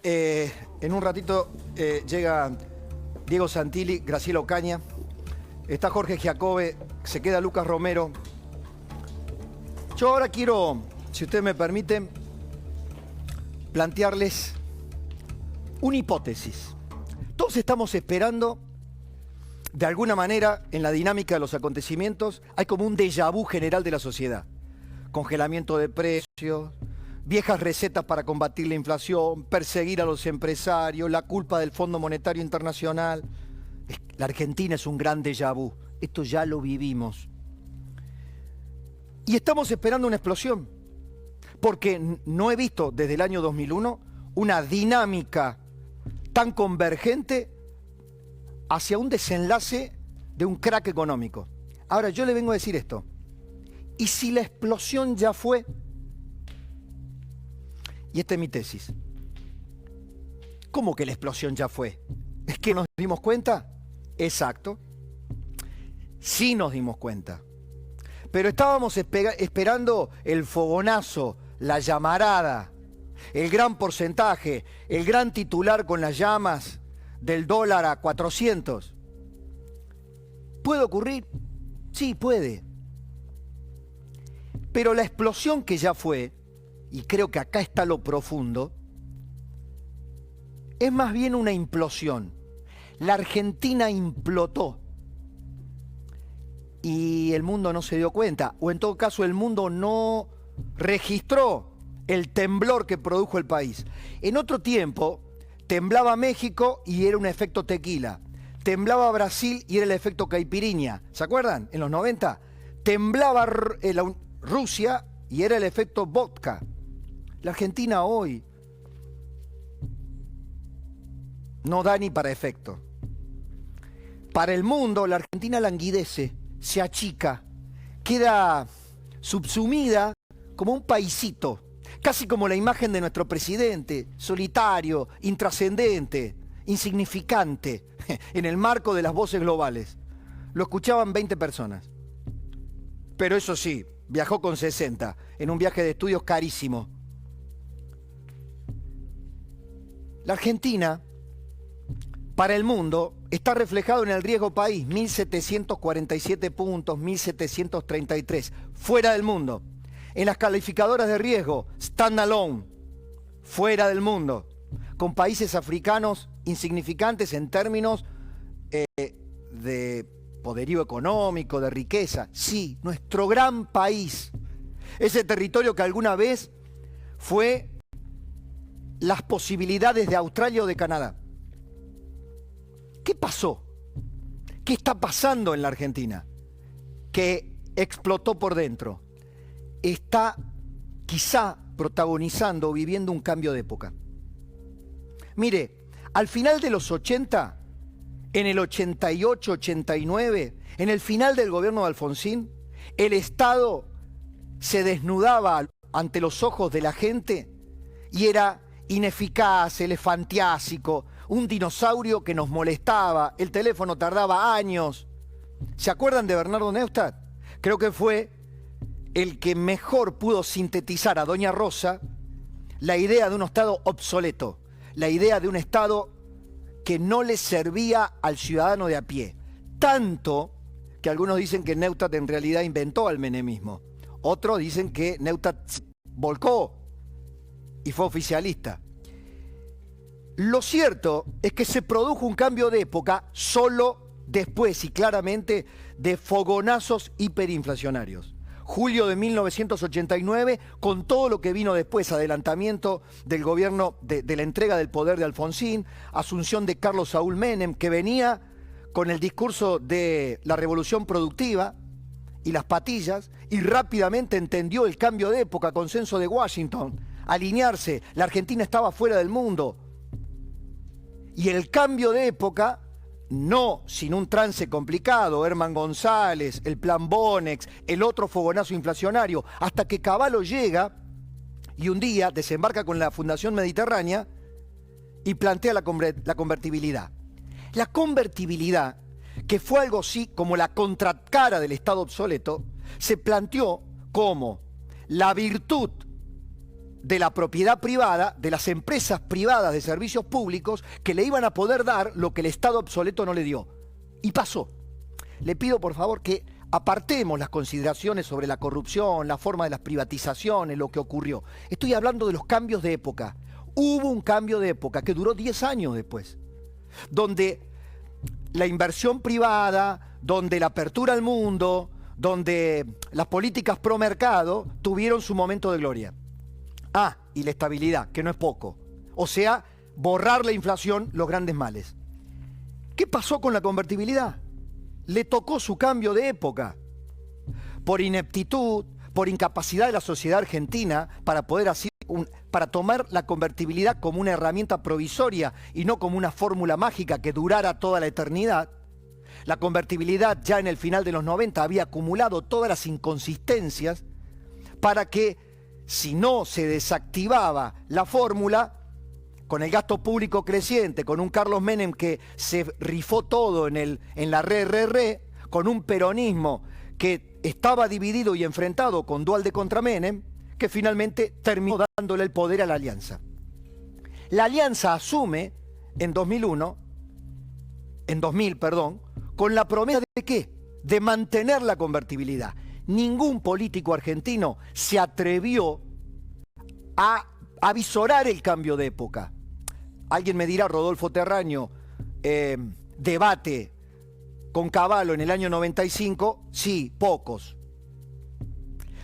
En un ratito llega Diego Santilli, Graciela Ocaña, está Jorge Giacobbe, se queda Lucas Romero. Yo ahora quiero, si ustedes me permiten, plantearles una hipótesis. Todos estamos esperando, de alguna manera, en la dinámica de los acontecimientos, hay como un déjà vu general de la sociedad. Congelamiento de precios, viejas recetas para combatir la inflación, perseguir a los empresarios, la culpa del Fondo Monetario Internacional. La Argentina es un gran déjà vu. Esto ya lo vivimos. Y estamos esperando una explosión. Porque no he visto desde el año 2001 una dinámica tan convergente hacia un desenlace de un crack económico. Ahora, yo le vengo a decir esto. ¿Y si la explosión ya fue? Y esta es mi tesis. ¿Cómo que la explosión ya fue? ¿Es que nos dimos cuenta? Exacto. Sí nos dimos cuenta. Pero estábamos esperando el fogonazo, la llamarada, el gran porcentaje, el gran titular con las llamas del dólar a 400. ¿Puede ocurrir? Sí, puede. Pero la explosión que ya fue, y creo que acá está lo profundo, es más bien una implosión. La Argentina implotó y el mundo no se dio cuenta, o en todo caso el mundo no registró el temblor que produjo el país. En otro tiempo temblaba México y era un efecto tequila, temblaba Brasil y era el efecto caipirinha, ¿se acuerdan? En los 90 temblaba Rusia y era el efecto vodka. La Argentina hoy no da ni para efecto. Para el mundo, la Argentina languidece, se achica, queda subsumida como un paisito, casi como la imagen de nuestro presidente, solitario, intrascendente, insignificante, en el marco de las voces globales. Lo escuchaban 20 personas. Pero eso sí, viajó con 60, en un viaje de estudios carísimo. La Argentina, para el mundo, está reflejado en el riesgo país, 1.747 puntos, 1.733, fuera del mundo. En las calificadoras de riesgo, standalone, fuera del mundo, con países africanos insignificantes en términos de poderío económico, de riqueza. Sí, nuestro gran país, ese territorio que alguna vez fue las posibilidades de Australia o de Canadá. ¿Qué pasó? ¿Qué está pasando en la Argentina? Que explotó por dentro. Está quizá protagonizando o viviendo un cambio de época. Mire, al final de los 80, en el 88, 89, en el final del gobierno de Alfonsín, el Estado se desnudaba ante los ojos de la gente y era ineficaz, elefantiásico, un dinosaurio que nos molestaba, el teléfono tardaba años. ¿Se acuerdan de Bernardo Neustadt? Creo que fue el que mejor pudo sintetizar a Doña Rosa la idea de un Estado obsoleto, la idea de un Estado que no le servía al ciudadano de a pie. Tanto que algunos dicen que Neustadt en realidad inventó al menemismo. Otros dicen que Neustadt volcó y fue oficialista. Lo cierto es que se produjo un cambio de época solo después y claramente de fogonazos hiperinflacionarios. Julio de 1989, con todo lo que vino después, adelantamiento del gobierno de la entrega del poder de Alfonsín, asunción de Carlos Saúl Menem, que venía con el discurso de la revolución productiva y las patillas, y rápidamente entendió el cambio de época, consenso de Washington, alinearse, la Argentina estaba fuera del mundo. Y el cambio de época, no sin un trance complicado, Herman González, el plan Bonex, el otro fogonazo inflacionario, hasta que Cavallo llega y un día desembarca con la Fundación Mediterránea y plantea la convertibilidad. La convertibilidad, que fue algo así como la contracara del Estado obsoleto, se planteó como la virtud de la propiedad privada, de las empresas privadas de servicios públicos que le iban a poder dar lo que el Estado obsoleto no le dio. Y pasó. Le pido por favor que apartemos las consideraciones sobre la corrupción, la forma de las privatizaciones, lo que ocurrió. Estoy hablando de los cambios de época. Hubo un cambio de época que duró 10 años después, donde la inversión privada, donde la apertura al mundo, donde las políticas pro mercado tuvieron su momento de gloria. Ah, y la estabilidad, que no es poco. O sea, borrar la inflación, los grandes males. ¿Qué pasó con la convertibilidad? Le tocó su cambio de época. Por ineptitud, por incapacidad de la sociedad argentina para poder para tomar la convertibilidad como una herramienta provisoria y no como una fórmula mágica que durara toda la eternidad. La convertibilidad ya en el final de los 90 había acumulado todas las inconsistencias para que, si no se desactivaba la fórmula, con el gasto público creciente, con un Carlos Menem que se rifó todo en la re, con un peronismo que estaba dividido y enfrentado con Duhalde contra Menem, que finalmente terminó dándole el poder a la Alianza. La Alianza asume en 2000, con la promesa de ¿qué? De mantener la convertibilidad. Ningún político argentino se atrevió a avisorar el cambio de época. Alguien me dirá, Rodolfo Terraño, debate con Cavallo en el año 95, sí, pocos.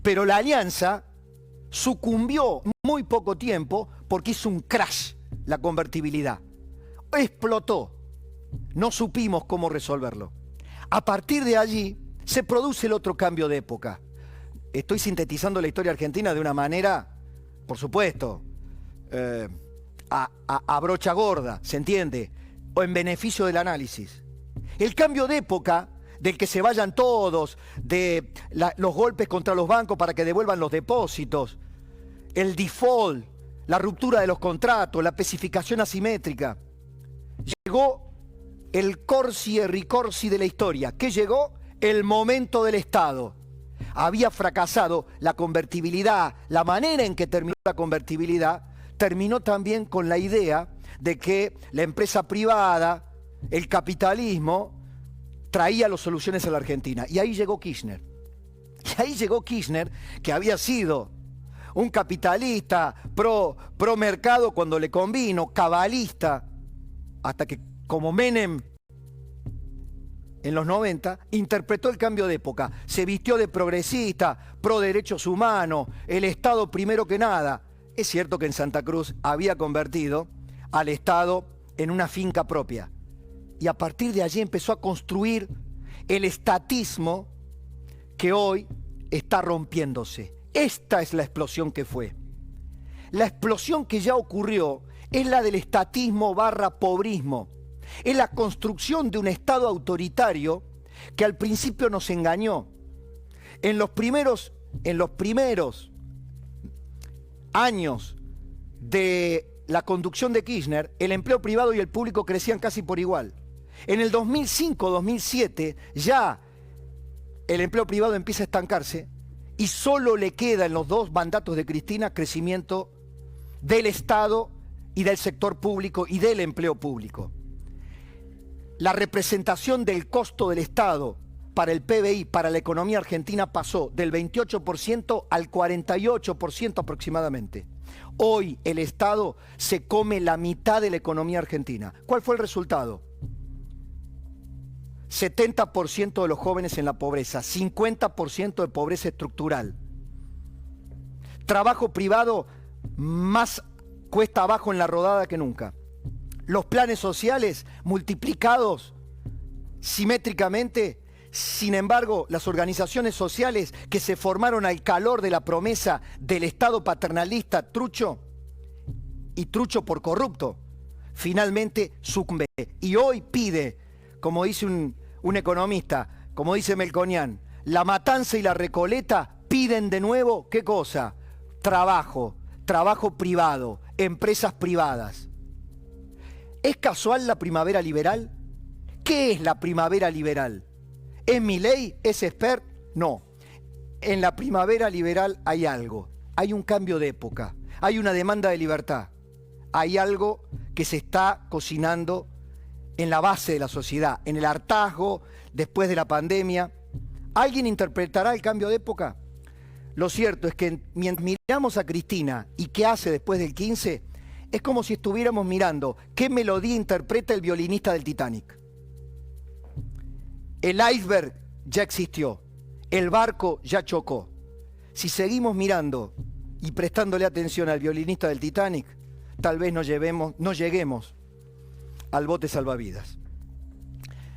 Pero la Alianza sucumbió muy poco tiempo porque hizo un crash la convertibilidad. Explotó. No supimos cómo resolverlo. A partir de allí se produce el otro cambio de época. Estoy sintetizando la historia argentina de una manera, por supuesto, a brocha gorda, ¿se entiende? O en beneficio del análisis. El cambio de época, del que se vayan todos, de los golpes contra los bancos para que devuelvan los depósitos, el default, la ruptura de los contratos, la especificación asimétrica. Llegó el corsi e ricorsi de la historia. ¿Qué llegó? El momento del Estado. Había fracasado la convertibilidad, la manera en que terminó la convertibilidad, terminó también con la idea de que la empresa privada, el capitalismo, traía las soluciones a la Argentina. Y ahí llegó Kirchner. Y ahí llegó Kirchner, que había sido un capitalista pro mercado cuando le convino, cabalista, hasta que como Menem en los 90 interpretó el cambio de época, se vistió de progresista, pro derechos humanos, el Estado primero que nada. Es cierto que en Santa Cruz había convertido al Estado en una finca propia. Y a partir de allí empezó a construir el estatismo que hoy está rompiéndose. Esta es la explosión que fue. La explosión que ya ocurrió es la del estatismo / pobrismo. Es la construcción de un Estado autoritario que al principio nos engañó. En los primeros años de la conducción de Kirchner, el empleo privado y el público crecían casi por igual. En el 2005-2007 ya el empleo privado empieza a estancarse y solo le queda en los dos mandatos de Cristina crecimiento del Estado y del sector público y del empleo público. La representación del costo del Estado para el PBI, para la economía argentina, pasó del 28% al 48% aproximadamente. Hoy el Estado se come la mitad de la economía argentina. ¿Cuál fue el resultado? 70% de los jóvenes en la pobreza, 50% de pobreza estructural. Trabajo privado más cuesta abajo en la rodada que nunca. Los planes sociales multiplicados simétricamente. Sin embargo, las organizaciones sociales que se formaron al calor de la promesa del Estado paternalista trucho y trucho por corrupto, finalmente sucumbe. Y hoy pide, como dice un economista, como dice Melconian, la Matanza y la Recoleta piden de nuevo, ¿qué cosa? Trabajo privado, empresas privadas. ¿Es casual la primavera liberal? ¿Qué es la primavera liberal? ¿Es Milei? ¿Es Espert? No. En la primavera liberal hay algo. Hay un cambio de época. Hay una demanda de libertad. Hay algo que se está cocinando en la base de la sociedad, en el hartazgo después de la pandemia. ¿Alguien interpretará el cambio de época? Lo cierto es que mientras miramos a Cristina y qué hace después del 15, es como si estuviéramos mirando qué melodía interpreta el violinista del Titanic. El iceberg ya existió, el barco ya chocó. Si seguimos mirando y prestándole atención al violinista del Titanic, tal vez no lleguemos al bote salvavidas.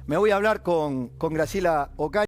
Me voy a hablar con Graciela Ocaña.